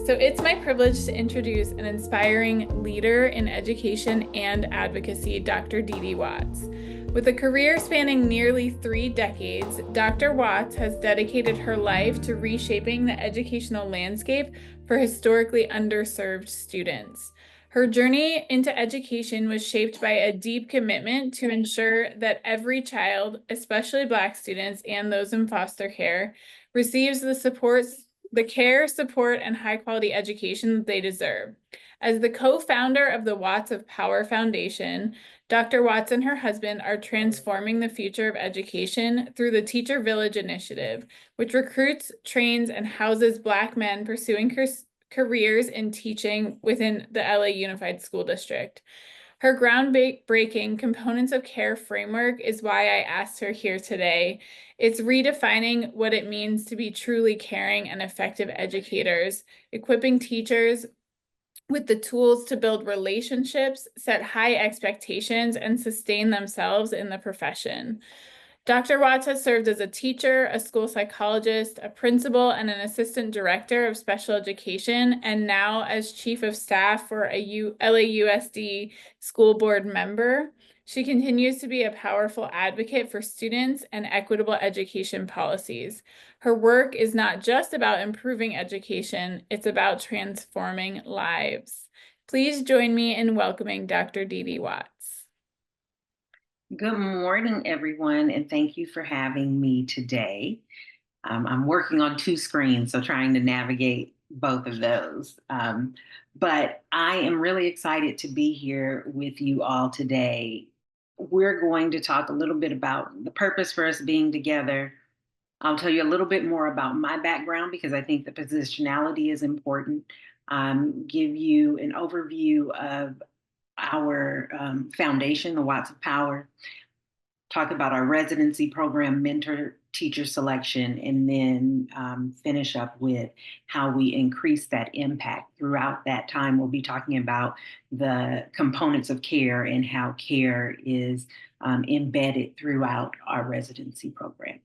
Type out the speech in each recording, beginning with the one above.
So it's my privilege to introduce an inspiring leader in education and advocacy, Dr. Didi Watts. With a career spanning nearly 3 decades, Dr. Watts has dedicated her life to reshaping the educational landscape for historically underserved students. Her journey into education was shaped by a deep commitment to ensure that every child, especially Black students and those in foster care, receives the care, support, and high quality education they deserve. As the co-founder of the Watts of Power Foundation, Dr. Watts and her husband are transforming the future of education through the Teacher Village initiative, which recruits, trains, and houses Black men pursuing careers in teaching within the LA Unified School District. Her groundbreaking Components of Care framework is why I asked her here today. It's redefining what it means to be truly caring and effective educators, equipping teachers with the tools to build relationships, set high expectations, and sustain themselves in the profession. Dr. Watts has served as a teacher, a school psychologist, a principal, and an assistant director of special education, and now as chief of staff for a LAUSD school board member. She continues to be a powerful advocate for students and equitable education policies. Her work is not just about improving education, it's about transforming lives. Please join me in welcoming Dr. Didi Watts. Good morning, everyone, and thank you for having me today. I'm working on two screens, so trying to navigate both of those. But I am really excited to be here with you all today. We're going to talk a little bit about the purpose for us being together. I'll tell you a little bit more about my background because I think the positionality is important. Give you an overview of our foundation, the Watts of Power, talk about our residency program, mentor teacher selection, and then finish up with how we increase that impact. Throughout that time, we'll be talking about the components of care and how care is embedded throughout our residency program.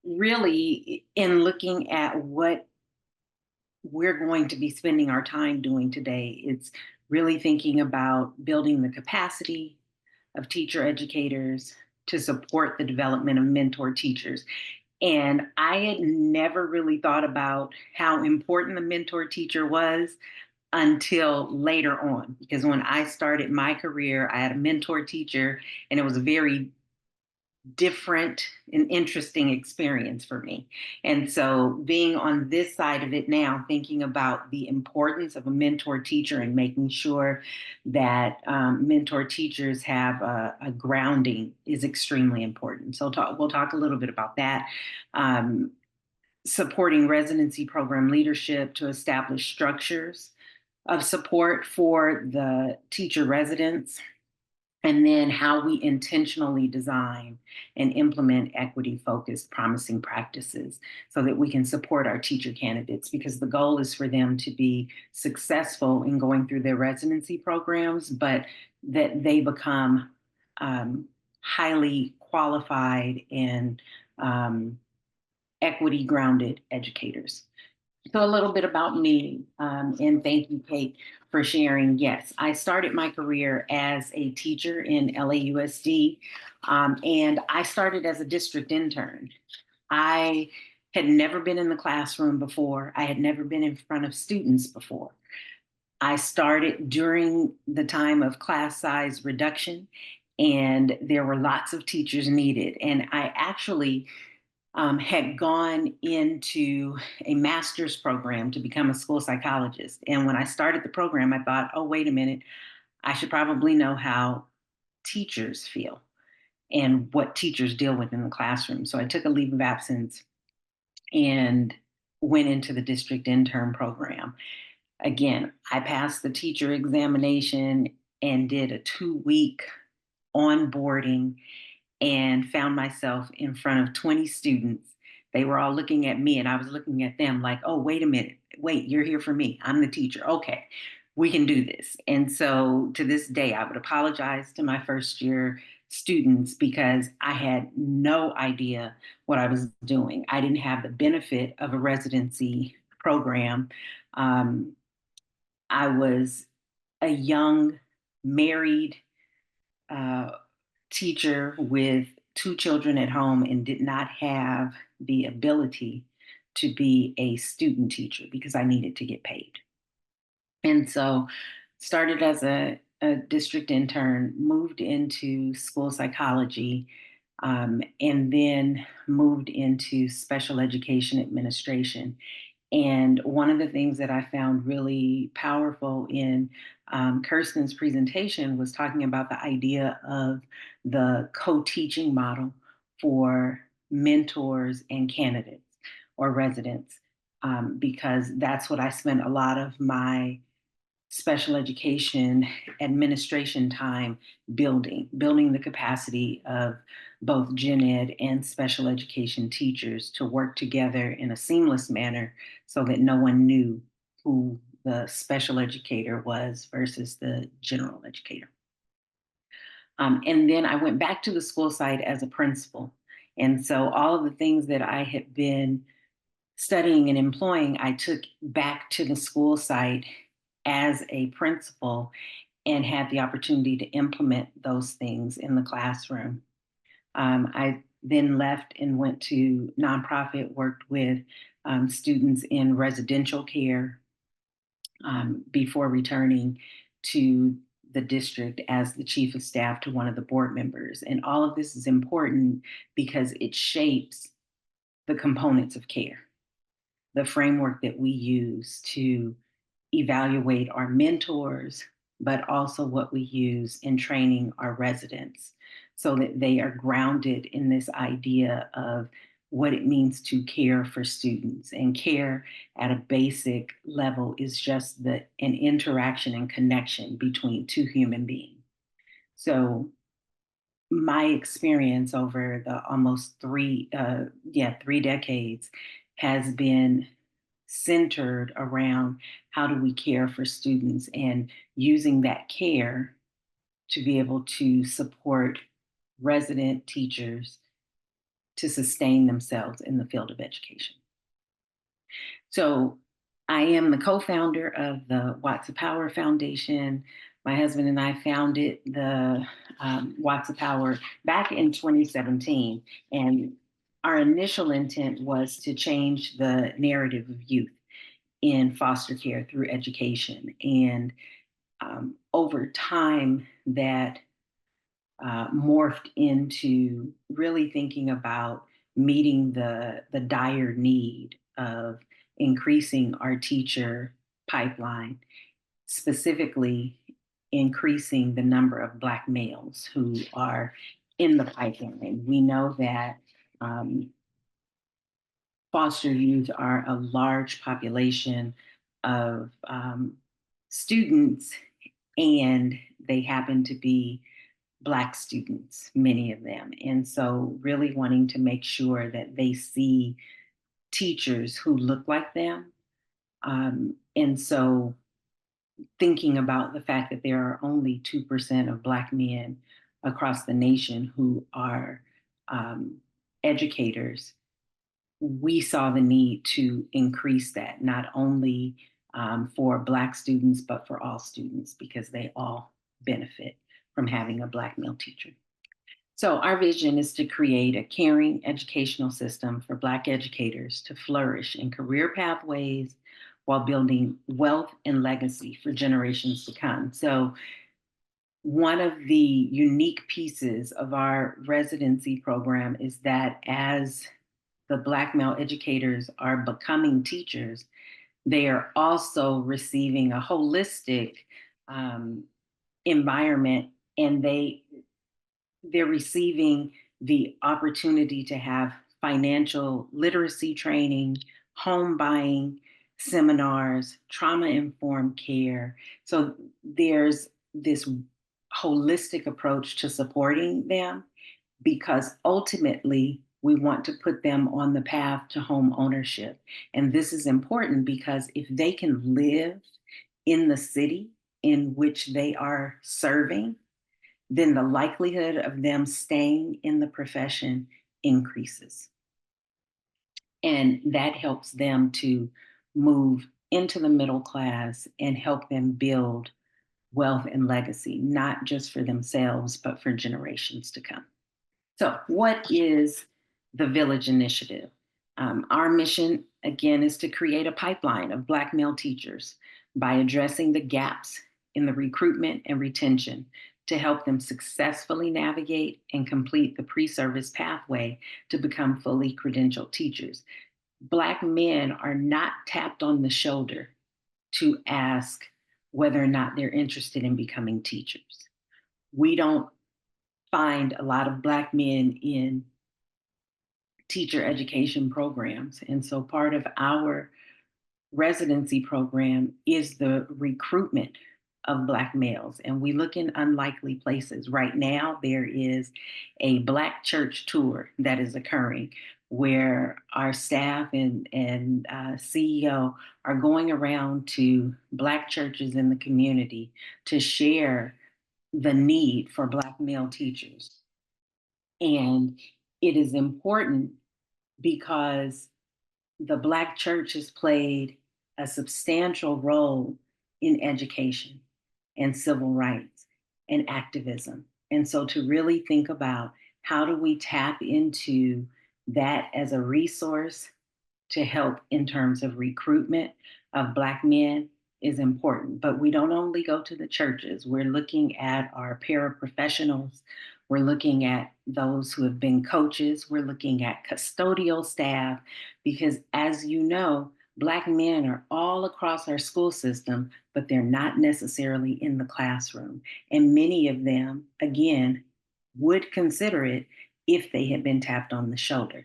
Really, in looking at what we're going to be spending our time doing today, it's really thinking about building the capacity of teacher educators to support the development of mentor teachers. And I had never really thought about how important the mentor teacher was until later on, because when I started my career, I had a mentor teacher, and it was a very different and interesting experience for me. And so being on this side of it now, thinking about the importance of a mentor teacher and making sure that mentor teachers have a grounding is extremely important. So we'll talk a little bit about that. Supporting residency program leadership to establish structures of support for the teacher residents, and then how we intentionally design and implement equity-focused promising practices so that we can support our teacher candidates, because the goal is for them to be successful in going through their residency programs, but that they become highly qualified and equity-grounded educators. So a little bit about me, and thank you, Kate, for sharing. Yes, I started my career as a teacher in LAUSD, and I started as a district intern. I had never been in the classroom before. I had never been in front of students before. I started during the time of class size reduction, and there were lots of teachers needed. And I actually had gone into a master's program to become a school psychologist. And when I started the program, I thought, oh, wait a minute, I should probably know how teachers feel and what teachers deal with in the classroom. So I took a leave of absence and went into the district intern program. Again, I passed the teacher examination and did a 2-week onboarding and found myself in front of 20 students. They were all looking at me and I was looking at them like, oh, wait a minute. Wait, you're here for me. I'm the teacher. Okay, we can do this. And so to this day, I would apologize to my first year students because I had no idea what I was doing. I didn't have the benefit of a residency program. I was a young married uh, teacher with two children at home and did not have the ability to be a student teacher because I needed to get paid. And so started as a district intern, moved into school psychology, and then moved into special education administration. And one of the things that I found really powerful in Kirsten's presentation was talking about the idea of the co teaching model for mentors and candidates or residents, because that's what I spent a lot of my special education administration time building the capacity of both gen ed and special education teachers to work together in a seamless manner so that no one knew who the special educator was versus the general educator. And then I went back to the school site as a principal. And so all of the things that I had been studying and employing, I took back to the school site as a principal and had the opportunity to implement those things in the classroom. I then left and went to nonprofit, worked with students in residential care before returning to the district as the chief of staff to one of the board members. And all of this is important because it shapes the components of care, the framework that we use to evaluate our mentors, but also what we use in training our residents so that they are grounded in this idea of what it means to care for students. And care at a basic level is just an interaction and connection between two human beings. So my experience over the almost 3 decades has been centered around how do we care for students and using that care to be able to support resident teachers to sustain themselves in the field of education. So I am the co-founder of the Watts of Power Foundation. My husband and I founded the Watts of Power back in 2017. And our initial intent was to change the narrative of youth in foster care through education. And over time, that morphed into really thinking about meeting the dire need of increasing our teacher pipeline, specifically increasing the number of Black males who are in the pipeline. We know that foster youth are a large population of students, and they happen to be Black students, many of them. And so, really wanting to make sure that they see teachers who look like them. And so, thinking about the fact that there are only 2% of Black men across the nation who are educators, we saw the need to increase that, not only for Black students, but for all students, because they all benefit from having a Black male teacher. So, our vision is to create a caring educational system for Black educators to flourish in career pathways while building wealth and legacy for generations to come. So, one of the unique pieces of our residency program is that as the Black male educators are becoming teachers, they are also receiving a holistic environment, and they're receiving the opportunity to have financial literacy training, home buying seminars, trauma informed care. So there's this holistic approach to supporting them, because ultimately we want to put them on the path to home ownership. And this is important because if they can live in the city in which they are serving, then the likelihood of them staying in the profession increases. And that helps them to move into the middle class and help them build wealth and legacy, not just for themselves, but for generations to come. So, what is the Village Initiative? Our mission, again, is to create a pipeline of Black male teachers by addressing the gaps in the recruitment and retention to help them successfully navigate and complete the pre service pathway to become fully credentialed teachers. Black men are not tapped on the shoulder to ask whether or not they're interested in becoming teachers. We don't find a lot of Black men in teacher education programs. And so part of our residency program is the recruitment of Black males. And we look in unlikely places. Right now, there is a Black church tour that is occurring where our staff and CEO are going around to Black churches in the community to share the need for Black male teachers. And it is important because the Black church has played a substantial role in education and civil rights and activism. And so to really think about how do we tap into that as a resource to help in terms of recruitment of Black men is important. But we don't only go to the churches, we're looking at our paraprofessionals, we're looking at those who have been coaches, we're looking at custodial staff, because as you know, Black men are all across our school system, but they're not necessarily in the classroom. And many of them, again, would consider it if they had been tapped on the shoulder.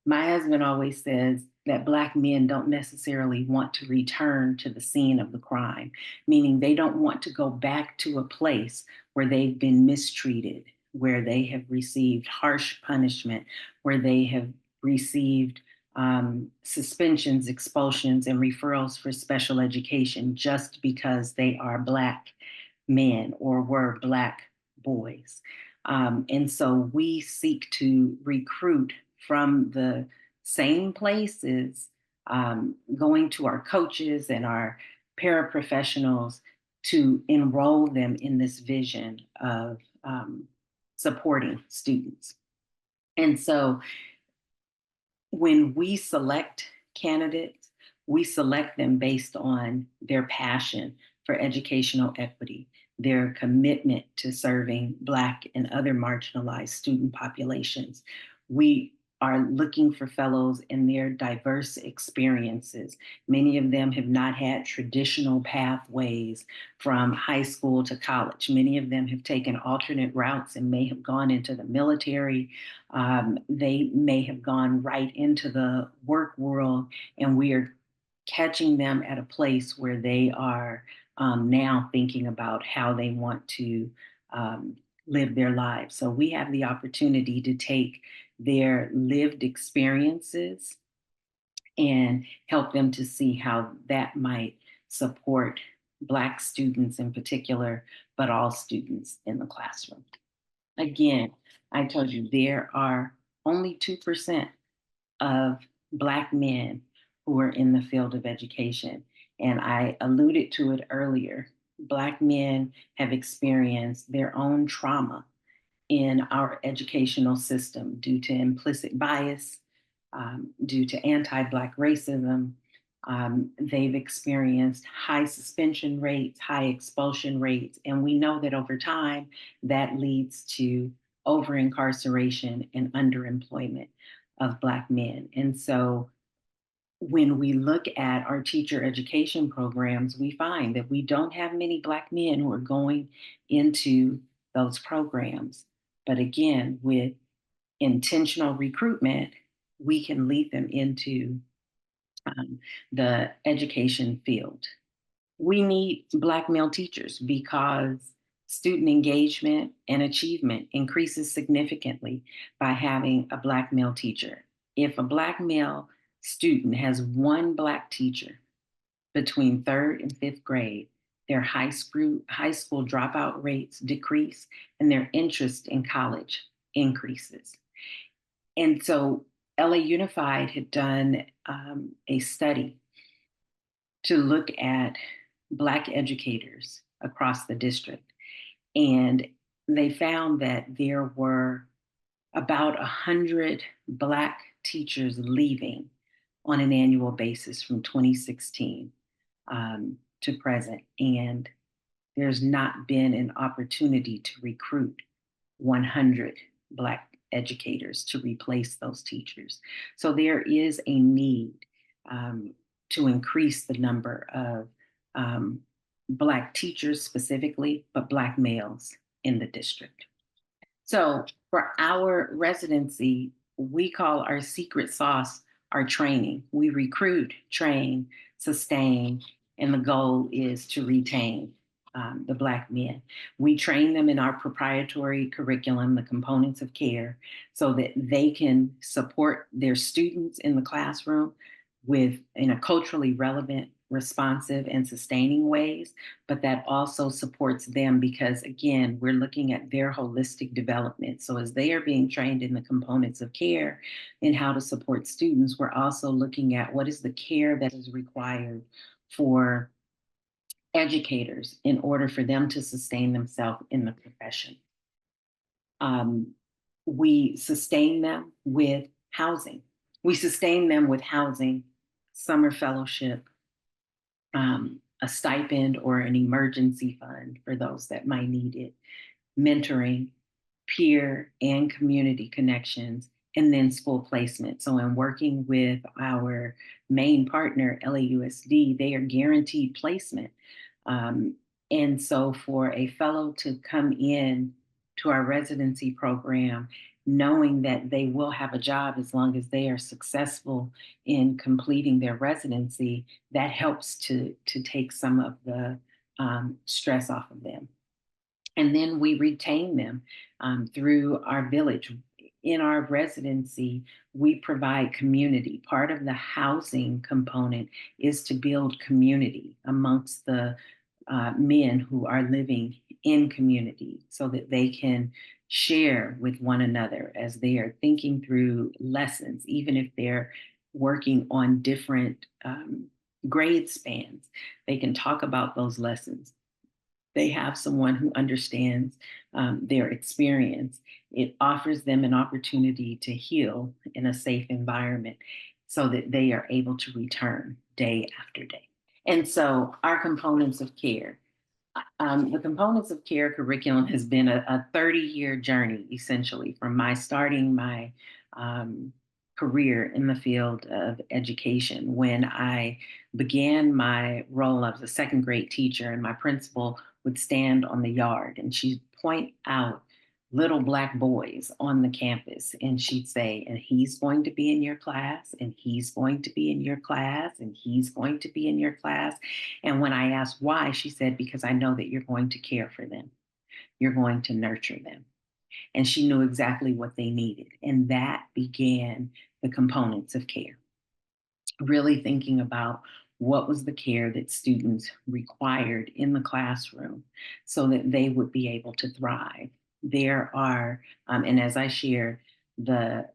My husband always says that Black men don't necessarily want to return to the scene of the crime, meaning they don't want to go back to a place where they've been mistreated, where they have received harsh punishment, where they have received suspensions, expulsions, and referrals for special education just because they are Black men or were Black boys. And so we seek to recruit from the same places, going to our coaches and our paraprofessionals to enroll them in this vision of supporting students. And so when we select candidates, we select them based on their passion for educational equity, their commitment to serving Black and other marginalized student populations. We are looking for fellows in their diverse experiences. Many of them have not had traditional pathways from high school to college. Many of them have taken alternate routes and may have gone into the military. They may have gone right into the work world, and we are catching them at a place where they are now thinking about how they want to live their lives. So we have the opportunity to take their lived experiences and help them to see how that might support Black students in particular, but all students in the classroom. Again, I told you there are only 2% of Black men who are in the field of education. And I alluded to it earlier. Black men have experienced their own trauma in our educational system due to implicit bias, due to anti Black racism. They've experienced high suspension rates, high expulsion rates, and we know that over time that leads to over incarceration and underemployment of Black men. And so when we look at our teacher education programs, we find that we don't have many Black men who are going into those programs. But again, with intentional recruitment, we can lead them into the education field. We need Black male teachers because student engagement and achievement increases significantly by having a Black male teacher. If a Black male student has one Black teacher between third and fifth grade, their high school dropout rates decrease and their interest in college increases. And so LA Unified had done a study to look at Black educators across the district. And they found that there were about 100 Black teachers leaving on an annual basis from 2016 to present. And there's not been an opportunity to recruit 100 Black educators to replace those teachers. So there is a need um, to increase the number of um, Black teachers specifically, but Black males in the district. So for our residency, we call our secret sauce our training. We recruit, train, sustain, and the goal is to retain the Black men. We train them in our proprietary curriculum, the components of care, so that they can support their students in the classroom with in a culturally relevant, responsive, and sustaining ways, but that also supports them because, again, we're looking at their holistic development. So, as they are being trained in the components of care and how to support students, we're also looking at what is the care that is required for educators in order for them to sustain themselves in the profession. Um, we sustain them with housing. We sustain them with housing, summer fellowship, a stipend or an emergency fund for those that might need it, mentoring, peer and community connections, and then school placement. So, in working with our main partner, LAUSD, they are guaranteed placement. Um, and so, for a fellow to come in to our residency program, knowing that they will have a job as long as they are successful in completing their residency, that helps to take some of the stress off of them. And then we retain them through our village. In our residency, we provide community. Part of the housing component is to build community amongst the men who are living in community so that they can share with one another as they are thinking through lessons, even if they're working on different grade spans. They can talk about those lessons. They have someone who understands their experience. It offers them an opportunity to heal in a safe environment so that they are able to return day after day. And so, our components of care. The components of care curriculum has been a 30-year journey, essentially, from my starting my um, career in the field of education. When I began my role, I was a second grade teacher, and my principal would stand on the yard and she'd point out little Black boys on the campus. And she'd say, and he's going to be in your class, and he's going to be in your class, and he's going to be in your class. And when I asked why, she said, because I know that you're going to care for them. You're going to nurture them. And she knew exactly what they needed. And that began the components of care. Really thinking about what was the care that students required in the classroom so that they would be able to thrive. There are, and as I share, the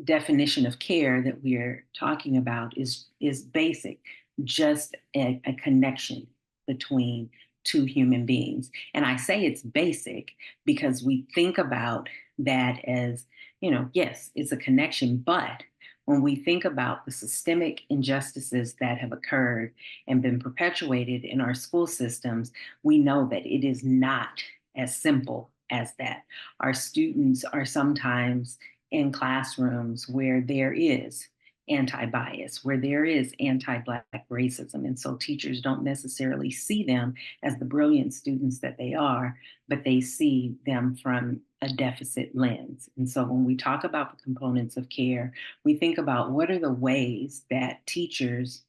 definition of care that we're talking about is basic, just a connection between two human beings. And I say it's basic because we think about that as, yes, it's a connection, but when we think about the systemic injustices that have occurred and been perpetuated in our school systems, we know that it is not as simple as that. Our students are sometimes in classrooms where there is anti-bias, where there is anti-Black racism. And so teachers don't necessarily see them as the brilliant students that they are, but they see them from a deficit lens. And so when we talk about the components of care, we think about what are the ways that teachers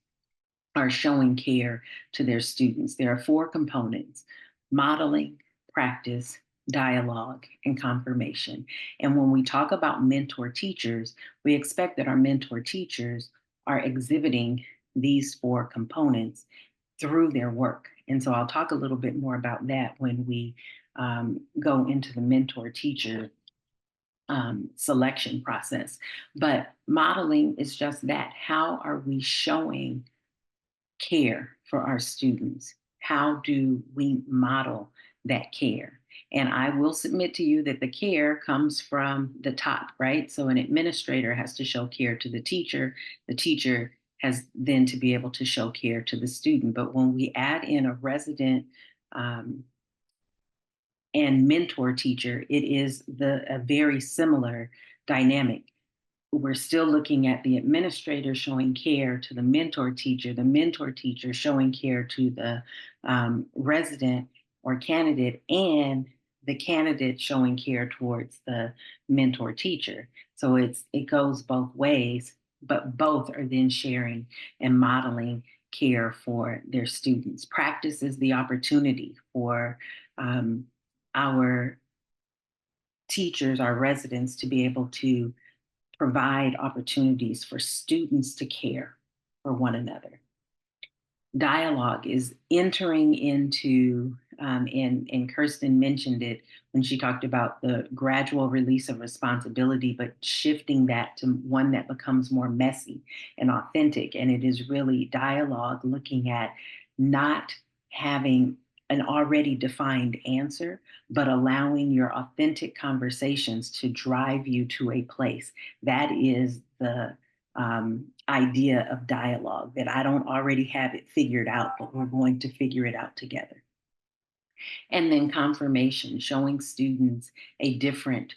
are showing care to their students. There are 4 components: modeling, practice, dialogue, and confirmation. And when we talk about mentor teachers, we expect that our mentor teachers are exhibiting these 4 components through their work. And so I'll talk a little bit more about that when we go into the mentor teacher selection process. But modeling is just that. How are we showing care for our students? How do we model that care? And I will submit to you that the care comes from the top, right? So an administrator has to show care to the teacher. The teacher has then to be able to show care to the student. But when we add in a resident um, and mentor teacher, it is a very similar dynamic. We're still looking at the administrator showing care to the mentor teacher showing care to the resident or candidate, and the candidate showing care towards the mentor teacher. So it goes both ways, but both are then sharing and modeling care for their students. Practice is the opportunity for um, our teachers, our residents, to be able to provide opportunities for students to care for one another. Dialogue is entering into, and Kirsten mentioned it when she talked about the gradual release of responsibility, but shifting that to one that becomes more messy and authentic. And it is really dialogue looking at not having an already defined answer, but allowing your authentic conversations to drive you to a place. That is the idea of dialogue, that I don't already have it figured out, but we're going to figure it out together. And then confirmation, showing students a different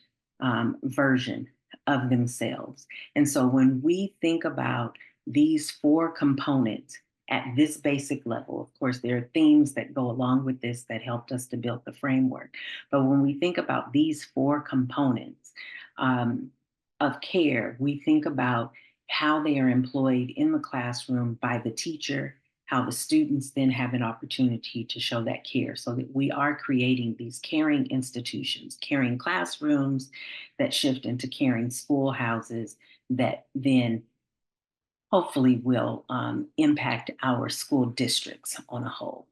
version of themselves. And so when we think about these four components at this basic level, of course, there are themes that go along with this that helped us to build the framework. But when we think about these four components um, of care, we think about how they are employed in the classroom by the teacher, how the students then have an opportunity to show that care, so that we are creating these caring institutions, caring classrooms that shift into caring schoolhouses that then hopefully will impact our school districts on a whole.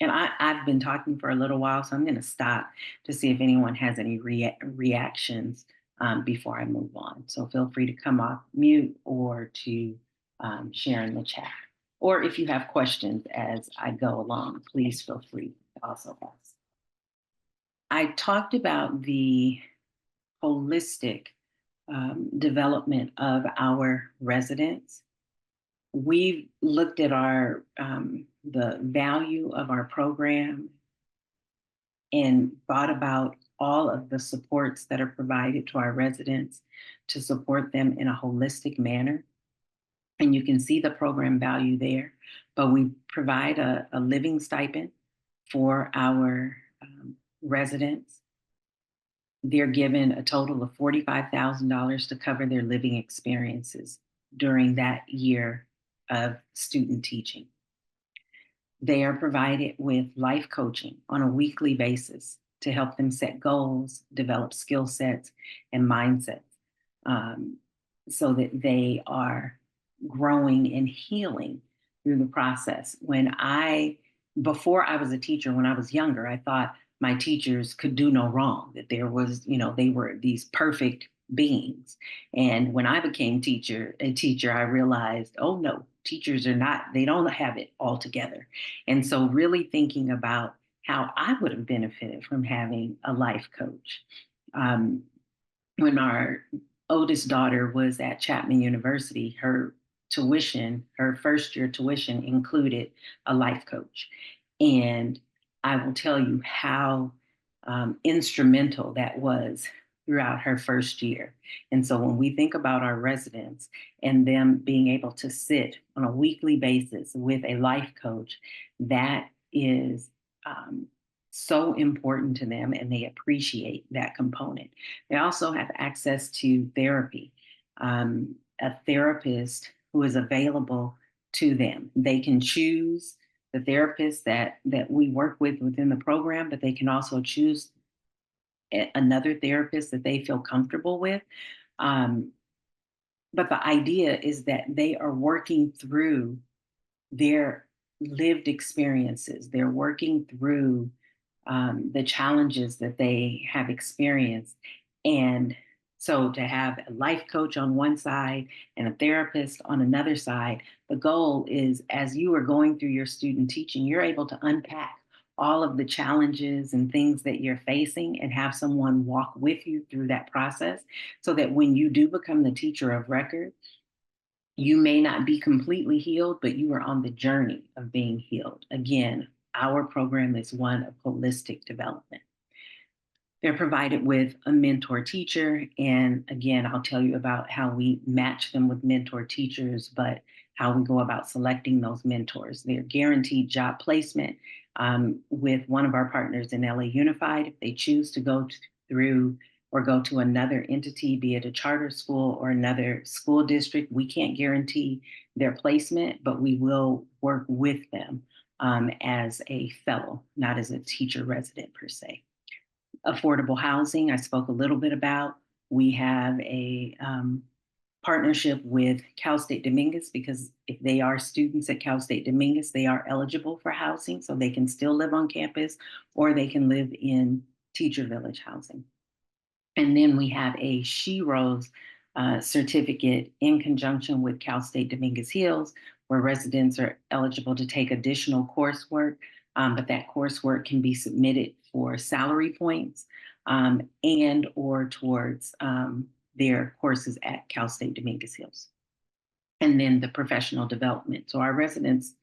And I've been talking for a little while, so I'm going to stop to see if anyone has any reactions before I move on. So feel free to come off mute or to share in the chat. Or if you have questions as I go along, please feel free to also ask. I talked about the holistic development of our residents. We've looked at our the value of our program and thought about all of the supports that are provided to our residents to support them in a holistic manner. And you can see the program value there, but we provide a living stipend for our residents. They're given a total of $45,000 to cover their living experiences during that year of student teaching. They are provided with life coaching on a weekly basis to help them set goals, develop skill sets, and mindsets um, so that they are growing and healing through the process. Before I was a teacher, when I was younger, I thought my teachers could do no wrong, that there was, they were these perfect beings. And when I became a teacher, I realized, oh no, teachers are not, they don't have it all together. And so really thinking about how I would have benefited from having a life coach. When our oldest daughter was at Chapman University, her first year tuition included a life coach. And I will tell you how instrumental that was throughout her first year. And so when we think about our residents and them being able to sit on a weekly basis with a life coach, that is so important to them, and they appreciate that component. They also have access to therapy, a therapist who is available to them. They can choose the therapist that we work with within the program, but they can also choose another therapist that they feel comfortable with. Um, but the idea is that they are working through their lived experiences. They're working through the challenges that they have experienced and So to have a life coach on one side and a therapist on another side, the goal is as you are going through your student teaching, you're able to unpack all of the challenges and things that you're facing and have someone walk with you through that process so that when you do become the teacher of record, you may not be completely healed, but you are on the journey of being healed. Again, our program is one of holistic development. They're provided with a mentor teacher. And again, I'll tell you about how we match them with mentor teachers, but how we go about selecting those mentors. They're guaranteed job placement with one of our partners in LA Unified. If they choose to go through or go to another entity, be it a charter school or another school district, we can't guarantee their placement, but we will work with them as a fellow, not as a teacher resident per se. Affordable housing, I spoke a little bit about. We have a partnership with Cal State Dominguez because if they are students at Cal State Dominguez, they are eligible for housing, so they can still live on campus or they can live in Teacher Village housing. And then we have a She Rose certificate in conjunction with Cal State Dominguez Hills, where residents are eligible to take additional coursework, but that coursework can be submitted for salary points and or towards their courses at Cal State Dominguez Hills. And then the professional development. So our residents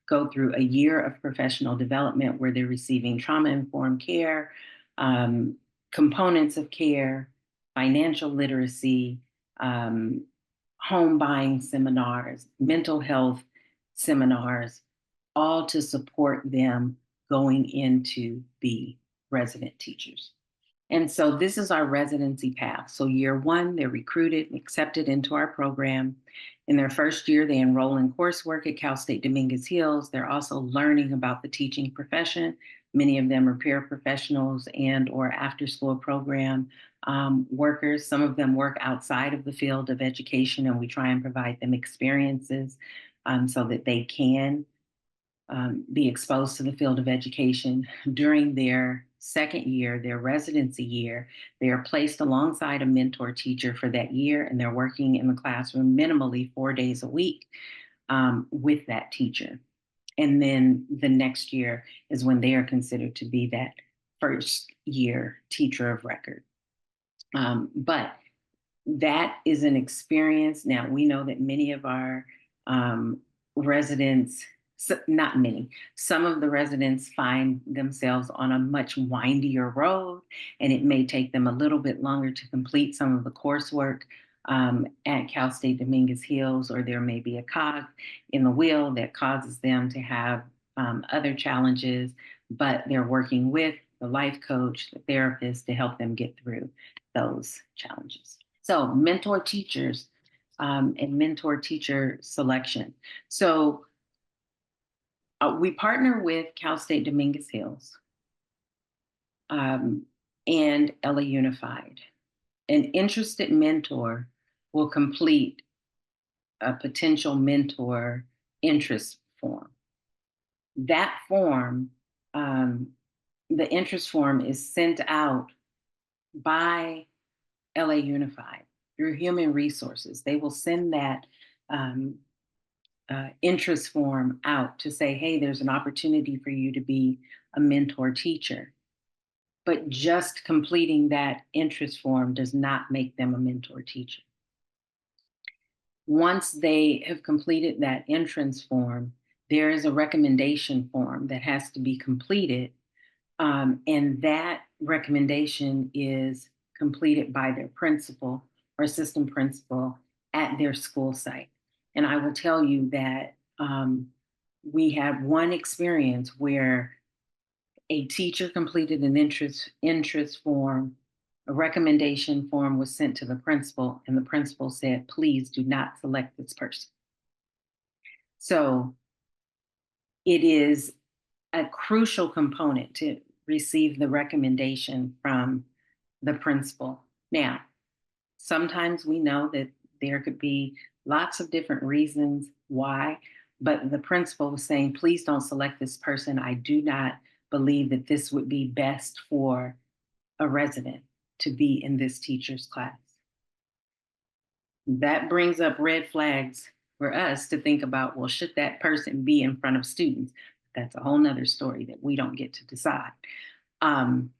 go through a year of professional development where they're receiving trauma-informed care, components of care, financial literacy, home buying seminars, mental health seminars, all to support them going into be resident teachers. And so this is our residency path. So year one, they're recruited and accepted into our program. In their first year, they enroll in coursework at Cal State Dominguez Hills. They're also learning about the teaching profession. Many of them are paraprofessionals and or after-school program workers. Some of them work outside of the field of education, and we try and provide them experiences so that they can be exposed to the field of education. During their second year, their residency year, they are placed alongside a mentor teacher for that year, and they're working in the classroom minimally 4 days a week with that teacher. And then the next year is when they are considered to be that first year teacher of record. But that is an experience. Now, we know that many of our residents, not many, some of the residents find themselves on a much windier road, and it may take them a little bit longer to complete some of the coursework at Cal State Dominguez Hills, or there may be a cog in the wheel that causes them to have other challenges, but they're working with the life coach, the therapist to help them get through those challenges. So mentor teachers and mentor teacher selection. So we partner with Cal State Dominguez Hills and LA Unified. An interested mentor will complete a potential mentor interest form. That form, the interest form is sent out by LA Unified through Human Resources. They will send that interest form out to say, hey, there's an opportunity for you to be a mentor teacher. But just completing that interest form does not make them a mentor teacher. Once they have completed that entrance form, there is a recommendation form that has to be completed. And that recommendation is completed by their principal or assistant principal at their school site. And I will tell you that we had one experience where a teacher completed an interest form, a recommendation form was sent to the principal, and the principal said, please do not select this person. So it is a crucial component to receive the recommendation from the principal. Now, sometimes we know that there could be lots of different reasons why, but the principal was saying, please don't select this person. I do not believe that this would be best for a resident to be in this teacher's class. That brings up red flags for us to think about, well, should that person be in front of students? That's a whole nother story that we don't get to decide. Um,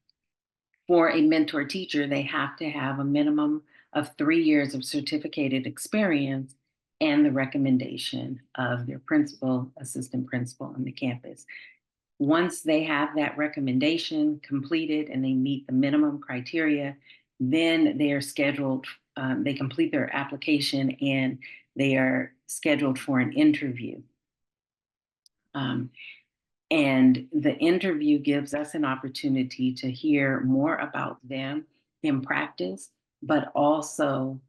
for a mentor teacher, they have to have a minimum of 3 years of certificated experience and the recommendation of their principal, assistant principal on the campus. Once they have that recommendation completed and they meet the minimum criteria, then they are scheduled, they complete their application and they are scheduled for an interview. Um, and the interview gives us an opportunity to hear more about them in practice, but also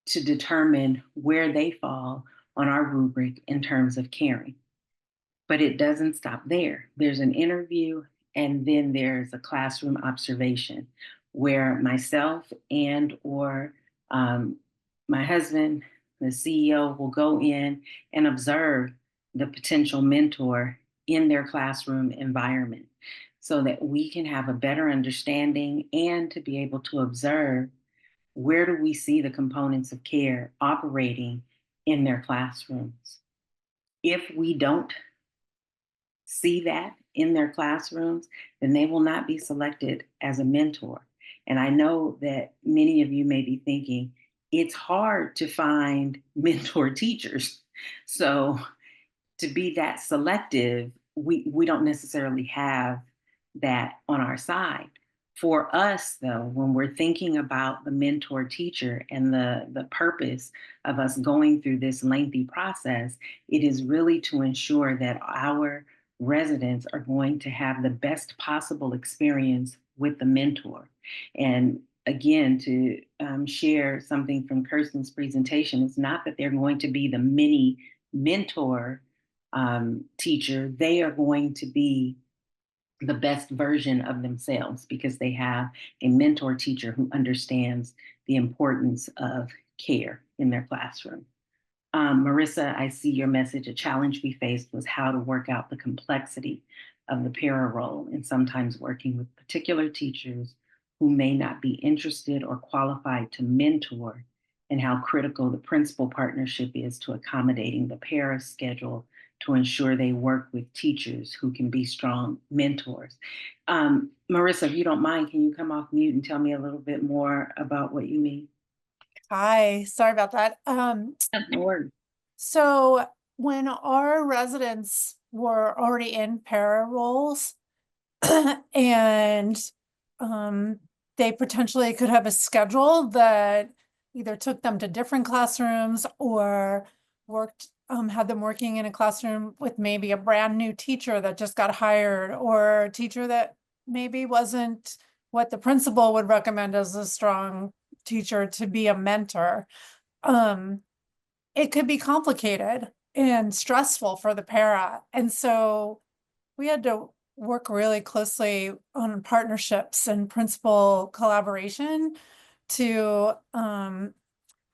to determine where they fall on our rubric in terms of caring. But it doesn't stop there. There's an interview, and then there's a classroom observation where myself and or um, my husband, the CEO, will go in and observe the potential mentor in their classroom environment so that we can have a better understanding and to be able to observe where do we see the components of care operating in their classrooms. If we don't see that in their classrooms, then they will not be selected as a mentor. And I know that many of you may be thinking, it's hard to find mentor teachers. So to be that selective, we don't necessarily have that on our side. For us, though, when we're thinking about the mentor teacher and the purpose of us going through this lengthy process, it is really to ensure that our residents are going to have the best possible experience with the mentor. And again, to share something from Kirsten's presentation, it's not that they're going to be the mini mentor teacher, they are going to be the best version of themselves because they have a mentor teacher who understands the importance of care in their classroom. Marissa, I see your message. A challenge we faced was how to work out the complexity of the para role and sometimes working with particular teachers who may not be interested or qualified to mentor, and how critical the principal partnership is to accommodating the para schedule to ensure they work with teachers who can be strong mentors. Marissa, if you don't mind, can you come off mute and tell me a little bit more about what you mean? Hi, sorry about that. No worries. So when our residents were already in para roles and they potentially could have a schedule that either took them to different classrooms or had them working in a classroom with maybe a brand new teacher that just got hired, or a teacher that maybe wasn't what the principal would recommend as a strong teacher to be a mentor. It could be complicated and stressful for the para. And so we had to work really closely on partnerships and principal collaboration to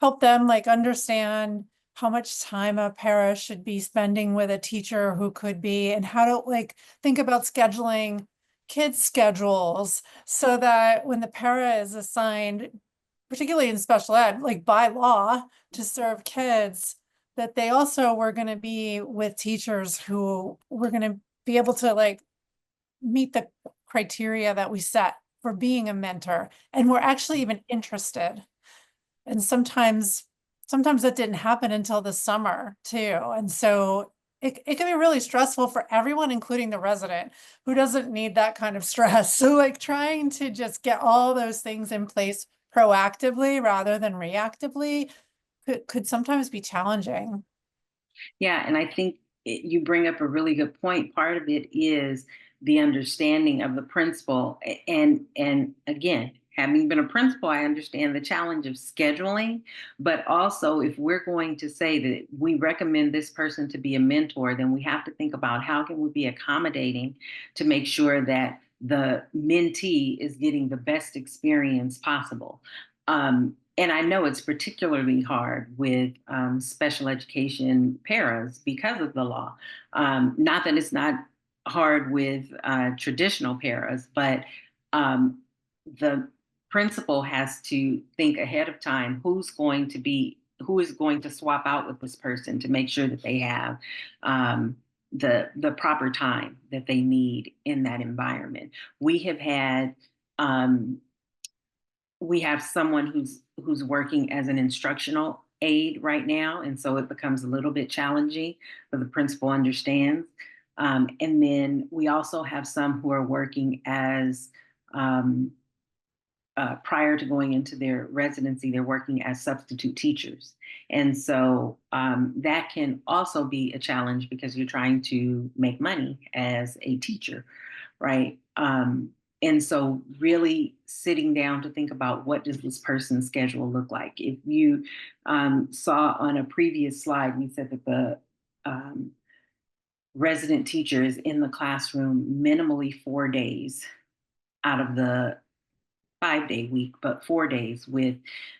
help them like understand how much time a para should be spending with a teacher who could be, and how to like think about scheduling kids' schedules so that when the para is assigned, particularly in special ed, like by law to serve kids, that they also were going to be with teachers who were going to be able to like meet the criteria that we set for being a mentor and were actually even interested. And sometimes that didn't happen until the summer too. And so it can be really stressful for everyone, including the resident who doesn't need that kind of stress. So like trying to just get all those things in place proactively rather than reactively could sometimes be challenging. Yeah, and I think you bring up a really good point. Part of it is the understanding of the principal, and again, having been a principal, I understand the challenge of scheduling. But also, if we're going to say that we recommend this person to be a mentor, then we have to think about how can we be accommodating to make sure that the mentee is getting the best experience possible. And I know it's particularly hard with special education paras because of the law. Not that it's not hard with traditional paras, but the principal has to think ahead of time who is going to swap out with this person to make sure that they have um, the proper time that they need in that environment. We have had um, we have someone who's working as an instructional aide right now, and so it becomes a little bit challenging, but the principal understands. And then we also have some who are working as um, prior to going into their residency, they're working as substitute teachers. And so that can also be a challenge because you're trying to make money as a teacher, right? And so really sitting down to think about what does this person's schedule look like. If you saw on a previous slide, we said that the resident teacher is in the classroom minimally 4 days out of the 5 day week, but 4 days with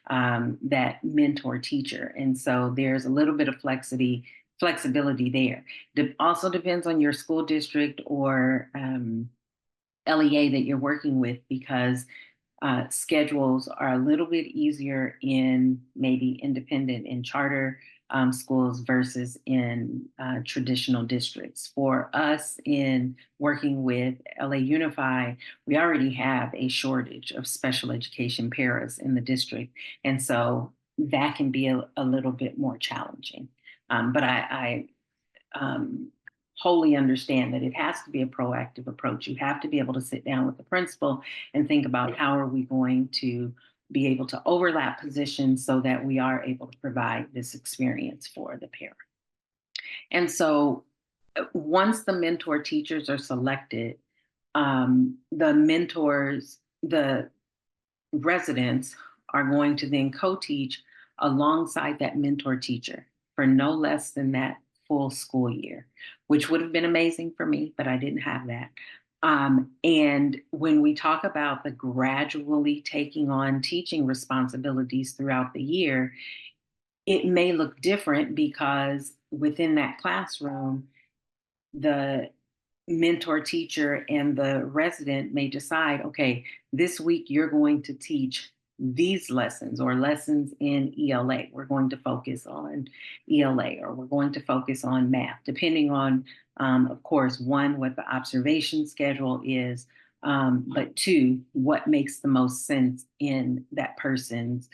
that mentor teacher. And so there's a little bit of flexibility there. Also depends on your school district or LEA that you're working with, because schedules are a little bit easier in maybe independent and charter schools versus in traditional districts. For us, in working with LA Unified, we already have a shortage of special education paras in the district. And so that can be a little bit more challenging. But I wholly understand that it has to be a proactive approach. You have to be able to sit down with the principal and think about how are we going to be able to overlap positions so that we are able to provide this experience for the parent. And so once the mentor teachers are selected, the residents are going to then co-teach alongside that mentor teacher for no less than that full school year, which would have been amazing for me, but I didn't have that. And when we talk about the gradually taking on teaching responsibilities throughout the year, it may look different because within that classroom, the mentor teacher and the resident may decide, okay, this week you're going to teach these lessons or lessons in ELA. We're going to focus on ELA, or we're going to focus on math, depending on, of course, one, what the observation schedule is, but two, what makes the most sense in that person's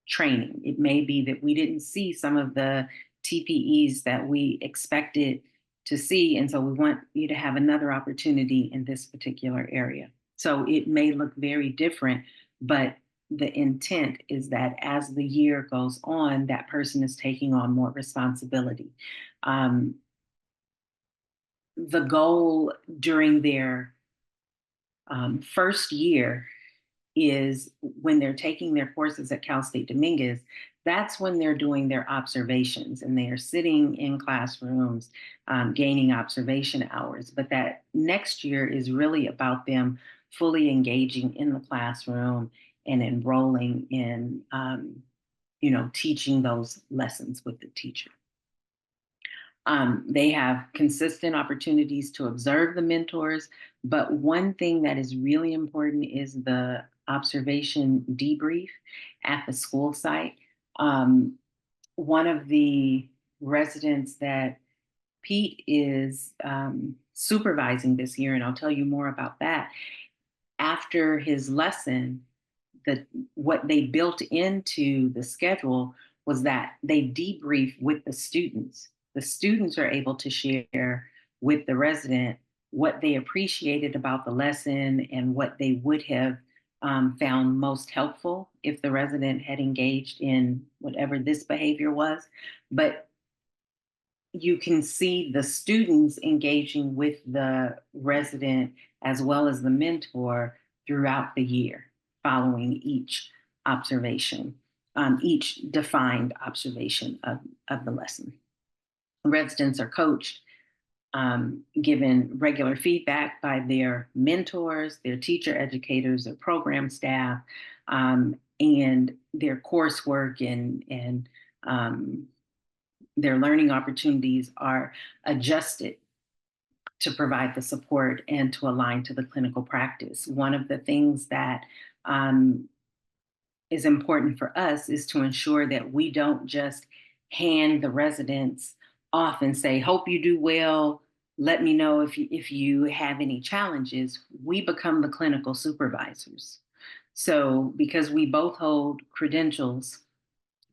training. It may be that we didn't see some of the TPEs that we expected to see. And so we want you to have another opportunity in this particular area. So it may look very different, but the intent is that as the year goes on, that person is taking on more responsibility. The goal during their first year is when they're taking their courses at Cal State Dominguez, that's when they're doing their observations and they are sitting in classrooms, gaining observation hours. But that next year is really about them fully engaging in the classroom and enrolling in, teaching those lessons with the teacher. They have consistent opportunities to observe the mentors, but one thing that is really important is the observation debrief at the school site. One of the residents that Pete is supervising this year, and I'll tell you more about that, after his lesson, what they built into the schedule was that they debrief with the students. The students are able to share with the resident what they appreciated about the lesson and what they would have found most helpful if the resident had engaged in whatever this behavior was. But you can see the students engaging with the resident as well as the mentor throughout the year following each observation, each defined observation of the lesson. Residents are coached, given regular feedback by their mentors, their teacher educators, their program staff, and their coursework and their learning opportunities are adjusted to provide the support and to align to the clinical practice. One of the things that is important for us is to ensure that we don't just hand the residents off and say, hope you do well. Let me know if you have any challenges. We become the clinical supervisors. So because we both hold credentials,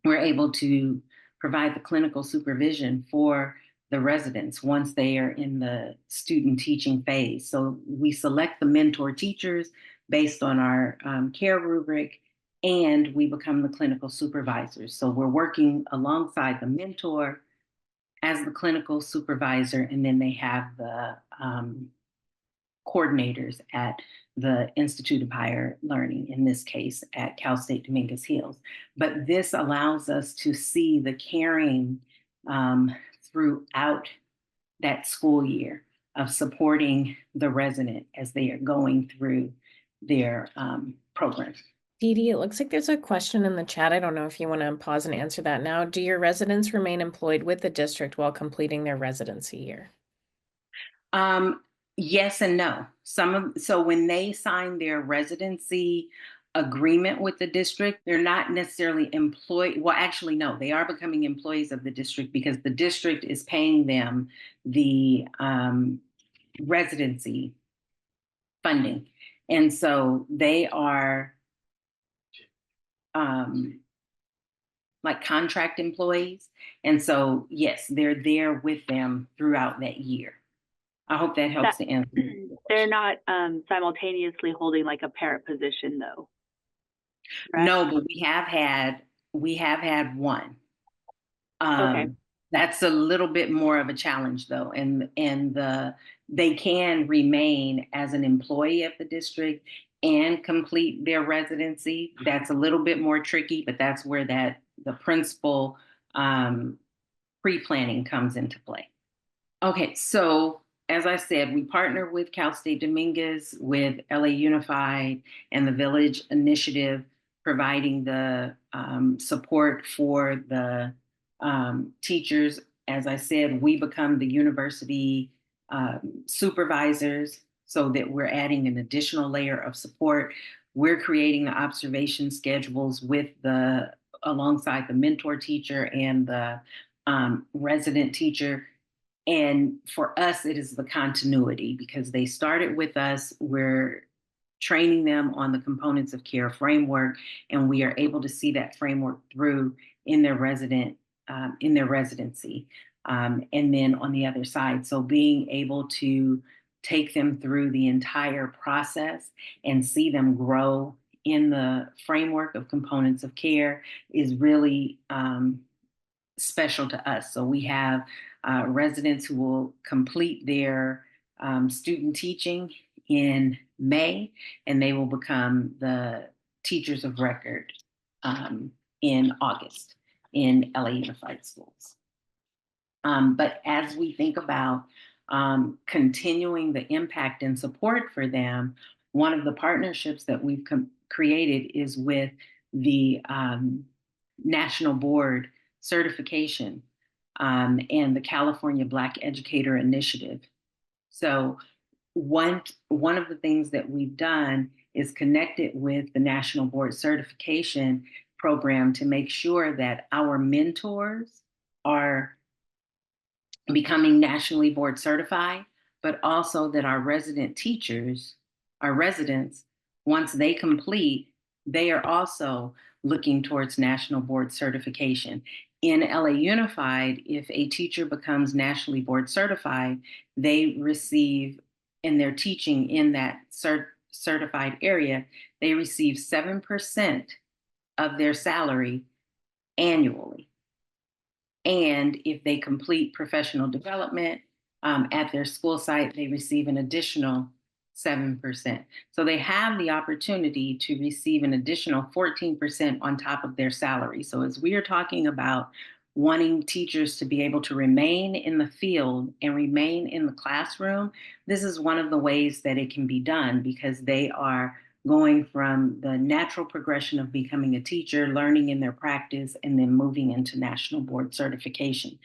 we're able to provide the clinical supervision for the residents once they are in the student teaching phase. So we select the mentor teachers based on our care rubric, and we become the clinical supervisors. So we're working alongside the mentor as the clinical supervisor, and then they have the coordinators at the Institute of Higher Learning, in this case at Cal State Dominguez Hills. But this allows us to see the caring throughout that school year of supporting the resident as they are going through their program. Didi, it looks like there's a question in the chat. I don't know if you want to pause and answer that now. Do your residents remain employed with the district while completing their residency year? Yes and no. So when they sign their residency agreement with the district, they're not necessarily employed. Well, actually, no, they are becoming employees of the district because the district is paying them the residency funding. And so they are like contract employees. And so, yes, they're there with them throughout that year. I hope that helps to answer. They're not simultaneously holding like a parent position though. Correct? No, but we have had one. Okay. That's a little bit more of a challenge though. They can remain as an employee of the district and complete their residency. That's a little bit more tricky, but that's where the principal pre-planning comes into play. Okay, so as I said, we partner with Cal State Dominguez, with LA Unified, and the Village Initiative, providing the support for the teachers. As I said, we become the university supervisors so that we're adding an additional layer of support. We're creating the observation schedules alongside the mentor teacher and the resident teacher. And for us, it is the continuity because they started with us. We're training them on the components of care framework, and we are able to see that framework through in their residency. And then on the other side, so being able to take them through the entire process and see them grow in the framework of components of care is really special to us. So we have residents who will complete their student teaching in May, and they will become the teachers of record in August in LA Unified Schools. But as we think about continuing the impact and support for them, one of the partnerships that we've created is with the National Board Certification and the California Black Educator Initiative. So one of the things that we've done is connected with the National Board Certification program to make sure that our mentors are becoming nationally board certified, but also that our resident teachers, our residents, once they complete, they are also looking towards national board certification. In LA Unified, if a teacher becomes nationally board certified, they receive, in their teaching in that certified area, they receive 7% of their salary annually. And if they complete professional development at their school site, they receive an additional 7%. So they have the opportunity to receive an additional 14% on top of their salary. So as we are talking about wanting teachers to be able to remain in the field and remain in the classroom, this is one of the ways that it can be done because they are going from the natural progression of becoming a teacher, learning in their practice, and then moving into national board certification.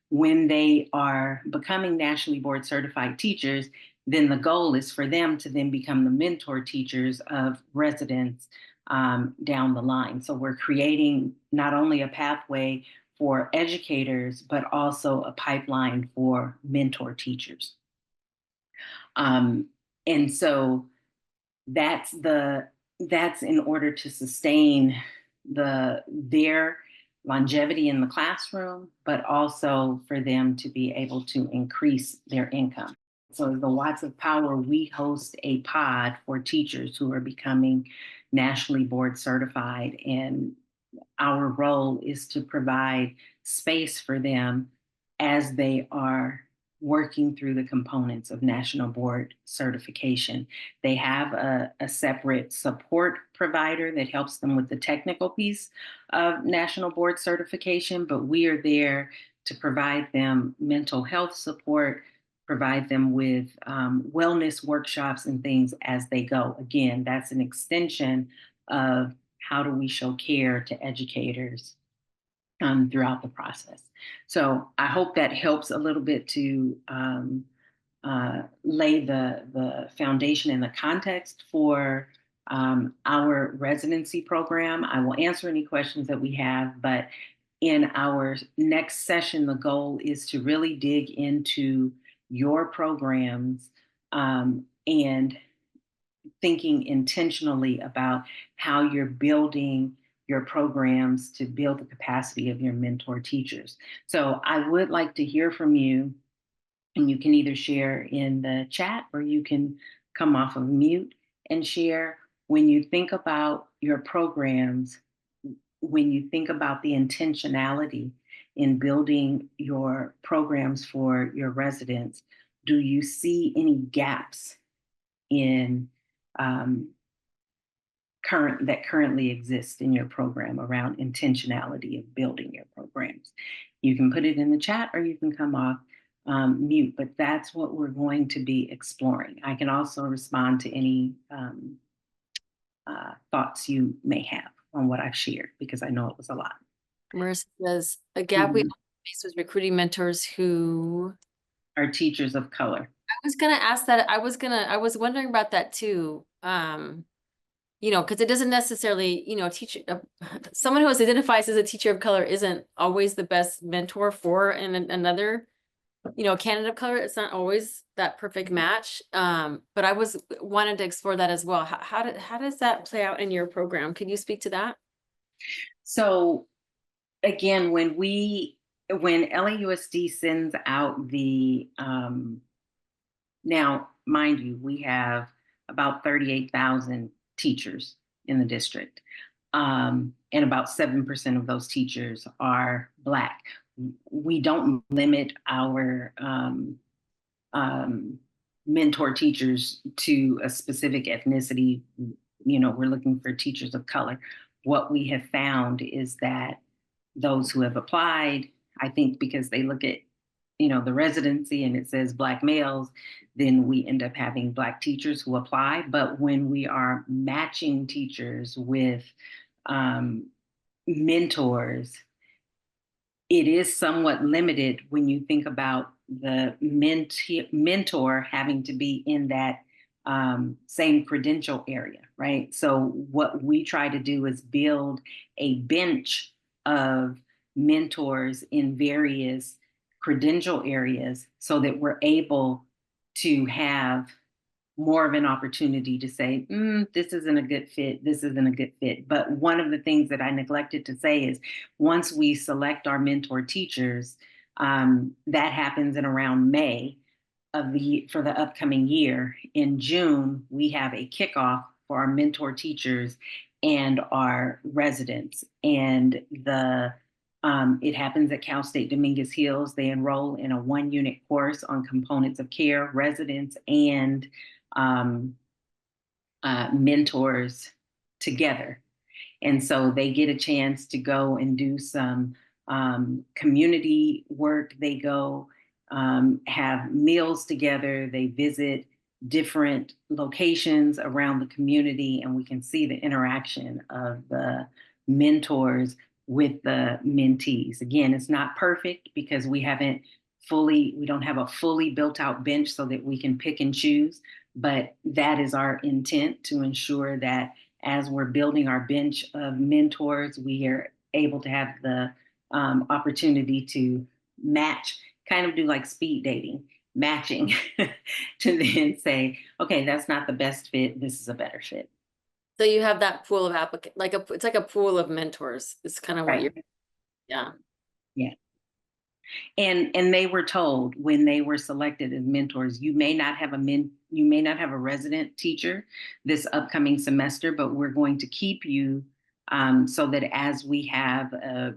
when they are becoming nationally board certified teachers, then the goal is for them to then become the mentor teachers of residents down the line. So we're creating not only a pathway for educators, but also a pipeline for mentor teachers. And so that's in order to sustain their longevity in the classroom, but also for them to be able to increase their income. So the Watts of Power, we host a pod for teachers who are becoming nationally board certified, and our role is to provide space for them as they are working through the components of national board certification. They have a separate support provider that helps them with the technical piece of national board certification, but we are there to provide them mental health support, provide them with wellness workshops and things as they go. Again, that's an extension of how do we show care to educators throughout the process. So I hope that helps a little bit to lay the foundation and the context for our residency program. I will answer any questions that we have, but in our next session, the goal is to really dig into your programs and thinking intentionally about how you're building your programs to build the capacity of your mentor teachers. So I would like to hear from you, and you can either share in the chat or you can come off of mute and share. When you think about your programs, when you think about the intentionality in building your programs for your residents, do you see any gaps in currently exist in your program around intentionality of building your programs? You can put it in the chat or you can come off mute, but that's what we're going to be exploring. I can also respond to any thoughts you may have on what I've shared, because I know it was a lot. Marissa says, a gap we face with recruiting mentors who are teachers of color. I was gonna ask that. I was wondering about that too. Because it doesn't necessarily, teach someone who identifies as a teacher of color isn't always the best mentor for another, candidate of color. It's not always that perfect match. But I wanted to explore that as well. How does that play out in your program? Can you speak to that? So again, when LAUSD sends out the now, mind you, we have about 38,000 teachers in the district, and about 7% of those teachers are Black. We don't limit our mentor teachers to a specific ethnicity. We're looking for teachers of color. What we have found is that those who have applied, I think because they look at the residency and it says Black males, then we end up having Black teachers who apply. But when we are matching teachers with mentors, it is somewhat limited when you think about the mentor having to be in that same credential area, right? So what we try to do is build a bench of mentors in various credential areas so that we're able to have more of an opportunity to say, this isn't a good fit, this isn't a good fit. But one of the things that I neglected to say is once we select our mentor teachers, that happens in around May for the upcoming year. In June, we have a kickoff for our mentor teachers and our residents. And it happens at Cal State Dominguez Hills. They enroll in a 1-unit course on components of care, residents, and mentors together. And so they get a chance to go and do some community work. They go have meals together. They visit different locations around the community, and we can see the interaction of the mentors with the mentees. Again, it's not perfect because we don't have a fully built out bench so that we can pick and choose, but that is our intent, to ensure that as we're building our bench of mentors, we are able to have the opportunity to match, kind of do like speed dating, matching, to then say, okay, that's not the best fit, this is a better fit. So you have that pool of applicant, it's like a pool of mentors. It's kind of what you're, Right. yeah. Yeah. And they were told when they were selected as mentors, you may not have a resident teacher this upcoming semester, but we're going to keep you so that as we have a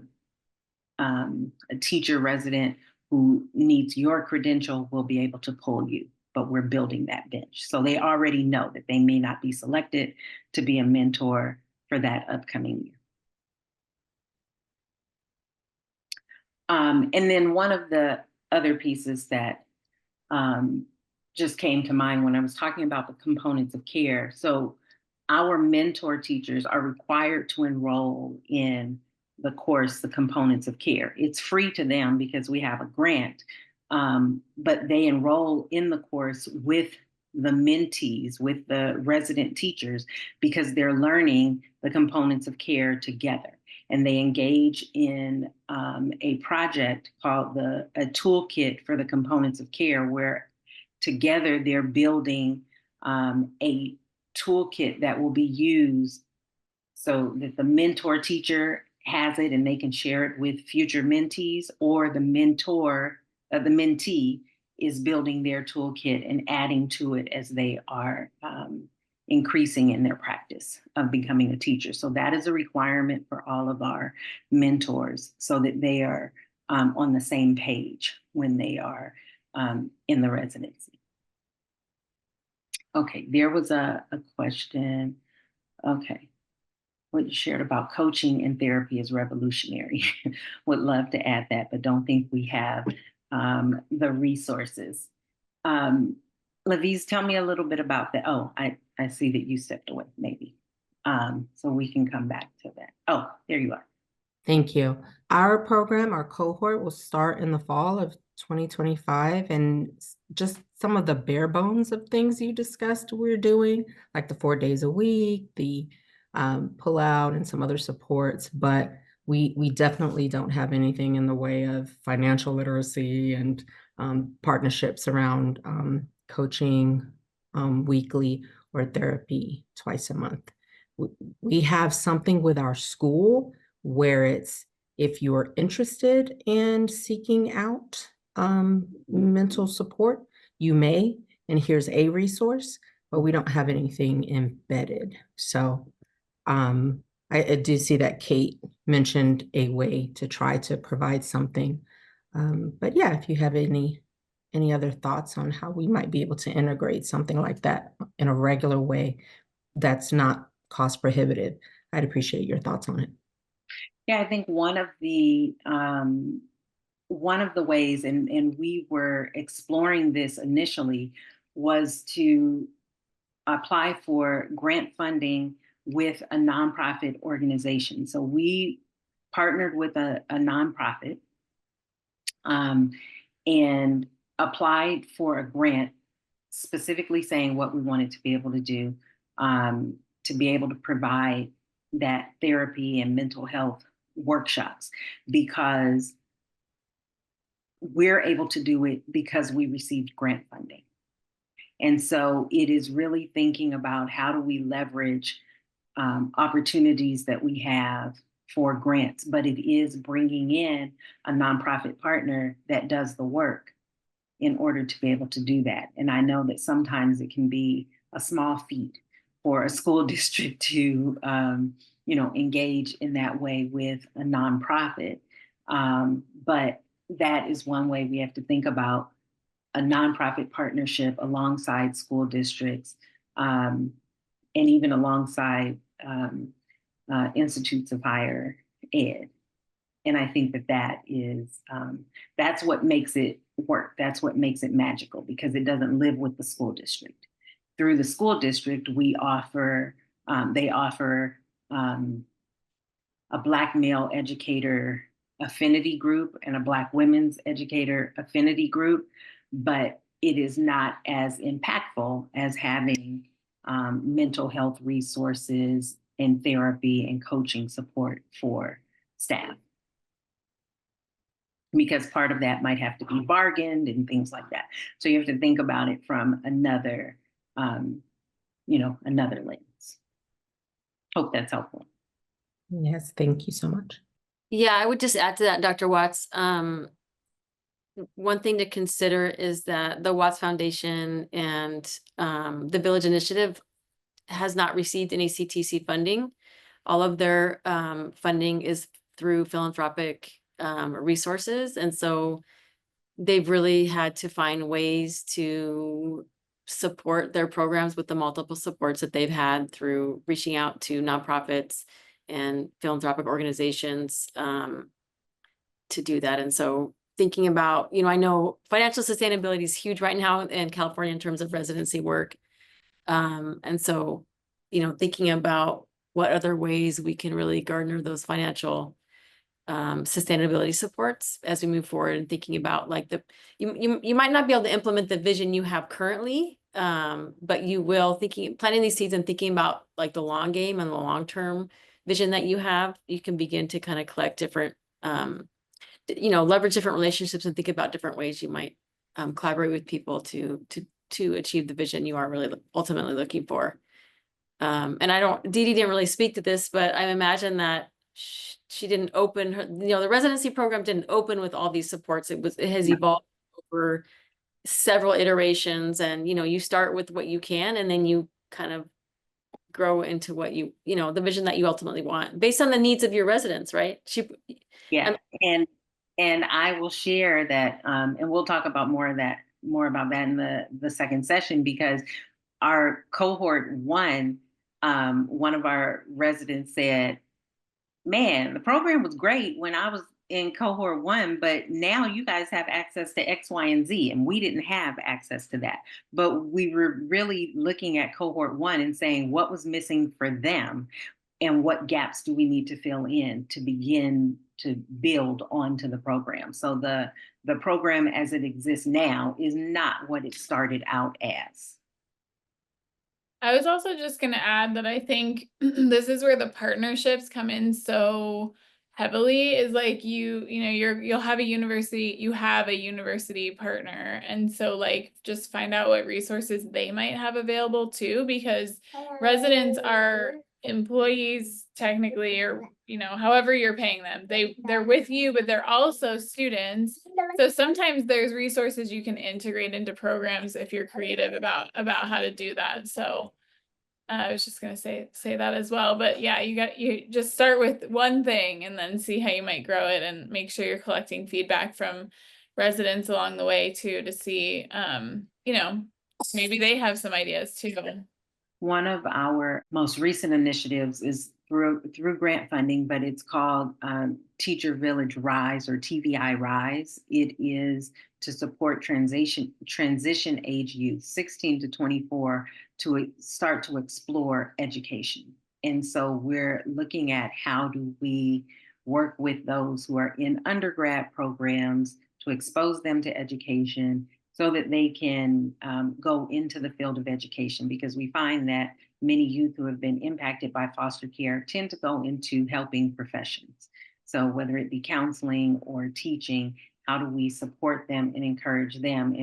teacher resident who needs your credential, we'll be able to pull you. But we're building that bench. So they already know that they may not be selected to be a mentor for that upcoming year. And then one of the other pieces that just came to mind when I was talking about the components of care. So our mentor teachers are required to enroll in the course, the components of care. It's free to them because we have a grant, but they enroll in the course with the mentees, with the resident teachers, because they're learning the components of care together. And they engage in a project called a toolkit for the components of care, where together they're building a toolkit that will be used so that the mentor teacher has it and they can share it with future mentees, or the mentee is building their toolkit and adding to it as they are increasing in their practice of becoming a teacher. So that is a requirement for all of our mentors, so that they are on the same page when they are in the residency. Okay, there was a question. Okay. What you shared about coaching and therapy is revolutionary. Would love to add that, but don't think we have the resources. Lavise, tell me a little bit about that. Oh, I see that you stepped away, maybe. So we can come back to that. Oh, there you are. Thank you. Our program, our cohort, will start in the fall of 2025, and just some of the bare bones of things you discussed we're doing, like the 4 days a week, the pull out, and some other supports, but we definitely don't have anything in the way of financial literacy and partnerships around coaching weekly or therapy twice a month. We have something with our school where it's, if you're interested in seeking out mental support, you may, and here's a resource, but we don't have anything embedded. So I do see that Kate mentioned a way to try to provide something. But yeah, if you have any other thoughts on how we might be able to integrate something like that in a regular way that's not cost prohibitive, I'd appreciate your thoughts on it. Yeah, I think one of the ways, and we were exploring this initially, was to apply for grant funding with a nonprofit organization. So we partnered with a nonprofit and applied for a grant, specifically saying what we wanted to be able to do, to be able to provide that therapy and mental health workshops, because we're able to do it because we received grant funding. And so it is really thinking about how do we leverage opportunities that we have for grants, but it is bringing in a nonprofit partner that does the work in order to be able to do that. And I know that sometimes it can be a small feat for a school district to engage in that way with a nonprofit. But that is one way we have to think about a nonprofit partnership alongside school districts, and even alongside institutes of higher ed. And I think that is that's what makes it work. That's what makes it magical, because it doesn't live with the school district. Through the school district, they offer a Black male educator affinity group and a Black women's educator affinity group, but it is not as impactful as having mental health resources and therapy and coaching support for staff. Because part of that might have to be bargained and things like that. So you have to think about it from another, another lens. Hope that's helpful. Yes, thank you so much. Yeah, I would just add to that, Dr. Watts. One thing to consider is that the Watts Foundation and the Village Initiative has not received any CTC funding. All of their funding is through philanthropic resources. And so they've really had to find ways to support their programs with the multiple supports that they've had through reaching out to nonprofits and philanthropic organizations to do that. And so thinking about, I know financial sustainability is huge right now in California in terms of residency work. And so, thinking about what other ways we can really garner those financial sustainability supports as we move forward, and thinking about like you might not be able to implement the vision you have currently, but you will planting these seeds and thinking about like the long game and the long-term vision that you have, you can begin to kind of collect different, leverage different relationships and think about different ways you might collaborate with people to achieve the vision you are really ultimately looking for. And Didi didn't really speak to this, but I imagine that she didn't open her, the residency program didn't open with all these supports. It has evolved over several iterations, and, you start with what you can, and then you kind of grow into what the vision that you ultimately want based on the needs of your residents, right? Yeah. And I will share that, and we'll talk about more about that in the second session, because our cohort one of our residents said, man, the program was great when I was in cohort one, but now you guys have access to X, Y, and Z, and we didn't have access to that. But we were really looking at cohort one and saying what was missing for them and what gaps do we need to fill in to begin to build onto the program. So the program as it exists now is not what it started out as. I was also just going to add that I think this is where the partnerships come in so heavily, is like you'll have a university partner, and so like just find out what resources they might have available too, because residents are employees technically, or however you're paying them, they're with you, but they're also students. So sometimes there's resources you can integrate into programs if you're creative about how to do that. So I was just gonna say that as well. But yeah, you just start with one thing and then see how you might grow it, and make sure you're collecting feedback from residents along the way too, to see maybe they have some ideas too. One of our most recent initiatives is through grant funding, but it's called Teacher Village Rise, or TVI Rise. It is to support transition age youth, 16 to 24, to start to explore education. And so we're looking at how do we work with those who are in undergrad programs to expose them to education, so that they can go into the field of education, because we find that many youth who have been impacted by foster care tend to go into helping professions. So whether it be counseling or teaching, how do we support them and encourage them?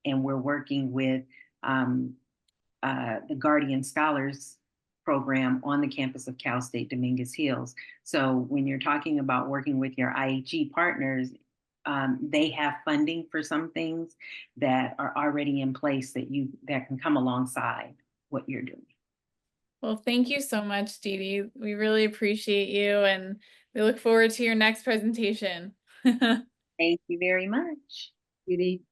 And we're working with the Guardian Scholars program on the campus of Cal State Dominguez Hills. So when you're talking about working with your IHE partners, they have funding for some things that are already in place that can come alongside what you're doing. Well, thank you so much, Didi. We really appreciate you, and we look forward to your next presentation. Thank you very much, Didi.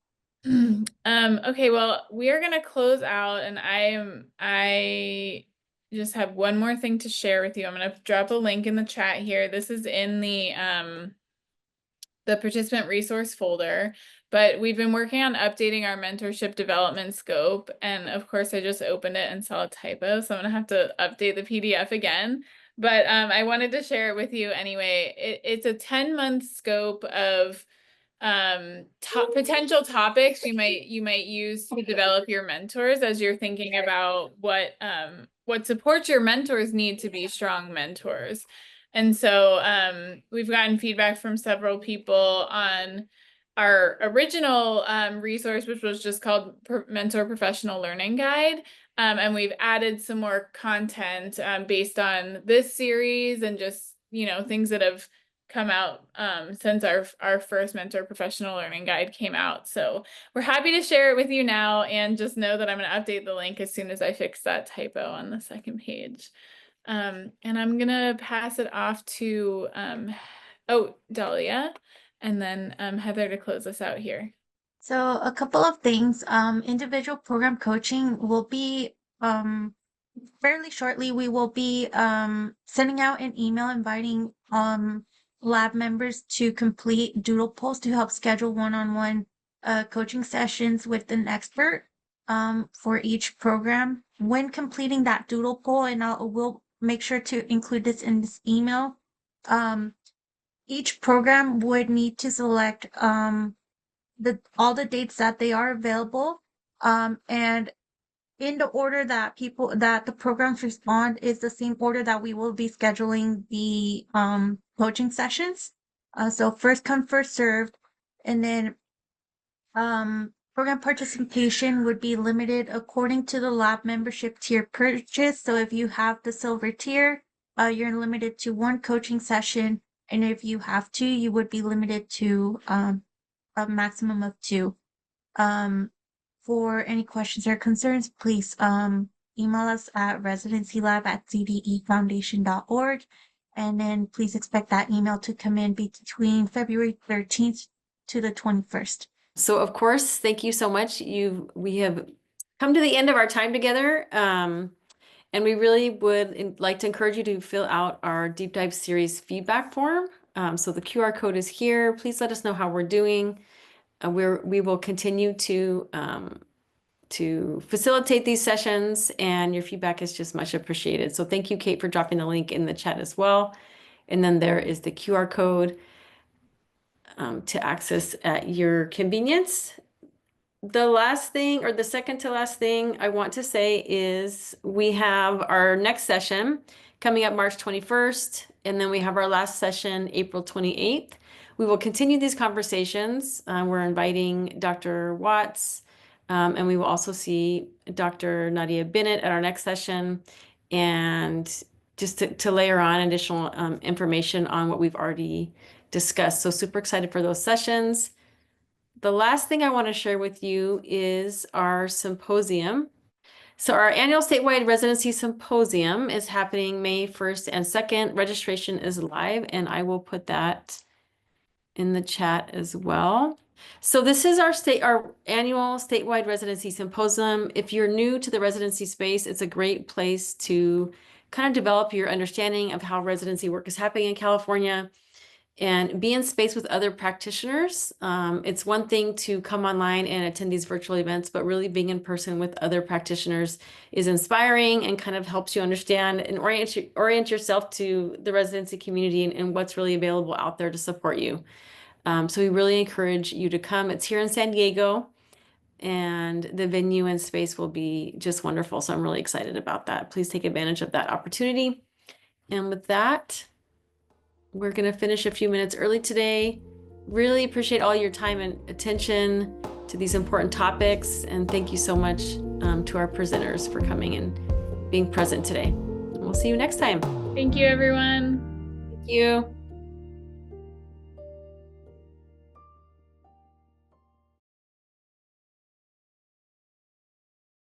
Okay, well, we are gonna close out, and I just have one more thing to share with you. I'm gonna drop a link in the chat here. This is in the participant resource folder, but we've been working on updating our mentorship development scope. And of course, I just opened it and saw a typo, so I'm gonna have to update the PDF again. but I wanted to share it with you anyway. It's a 10-month scope of potential topics you might use to develop your mentors as you're thinking about what supports your mentors need to be strong mentors. And so we've gotten feedback from several people on our original resource, which was just called Mentor Professional Learning Guide. And we've added some more content based on this series and just, things that have come out since our first Mentor Professional Learning Guide came out. So we're happy to share it with you now, and just know that I'm going to update the link as soon as I fix that typo on the second page. And I'm going to pass it off to Dahlia, and then Heather to close us out here. So a couple of things. Individual program coaching will be fairly shortly. We will be sending out an email inviting lab members to complete doodle polls to help schedule one-on-one coaching sessions with an expert for each program. When completing that doodle poll, and we'll make sure to include this in this email, each program would need to select all the dates that they are available, and in the order that the programs respond is the same order that we will be scheduling the coaching sessions. So first come, first served, and then program participation would be limited according to the lab membership tier purchase. So if you have the silver tier, you're limited to one coaching session, and if you have two, you would be limited to a maximum of two. For any questions or concerns, please email us at residencylab@cdefoundation.org, and then please expect that email to come in between February 13th to the 21st. So of course, thank you so much. We have come to the end of our time together, and we really would like to encourage you to fill out our deep dive series feedback form. So the QR code is here. Please let us know how we're doing. We will continue to facilitate these sessions, and your feedback is just much appreciated. So thank you, Kate, for dropping the link in the chat as well. And then there is the QR code to access at your convenience. The last thing, or the second to last thing I want to say is we have our next session coming up March 21st, and then we have our last session April 28th. We will continue these conversations. We're inviting Dr. Watts, and we will also see Dr. Nadia Bennett at our next session, and just to layer on additional information on what we've already discussed. So super excited for those sessions. The last thing I want to share with you is our symposium. So our annual statewide residency symposium is happening May 1st and 2nd. Registration is live, and I will put that in the chat as well. So this is our annual statewide residency symposium. If you're new to the residency space, it's a great place to kind of develop your understanding of how residency work is happening in California and be in space with other practitioners. It's one thing to come online and attend these virtual events, but really being in person with other practitioners is inspiring and kind of helps you understand and orient yourself to the residency community and what's really available out there to support you. So we really encourage you to come. It's here in San Diego, and the venue and space will be just wonderful. So I'm really excited about that. Please take advantage of that opportunity. And with that, we're going to finish a few minutes early today. Really appreciate all your time and attention to these important topics. And thank you so much to our presenters for coming and being present today. And we'll see you next time. Thank you, everyone. Thank you.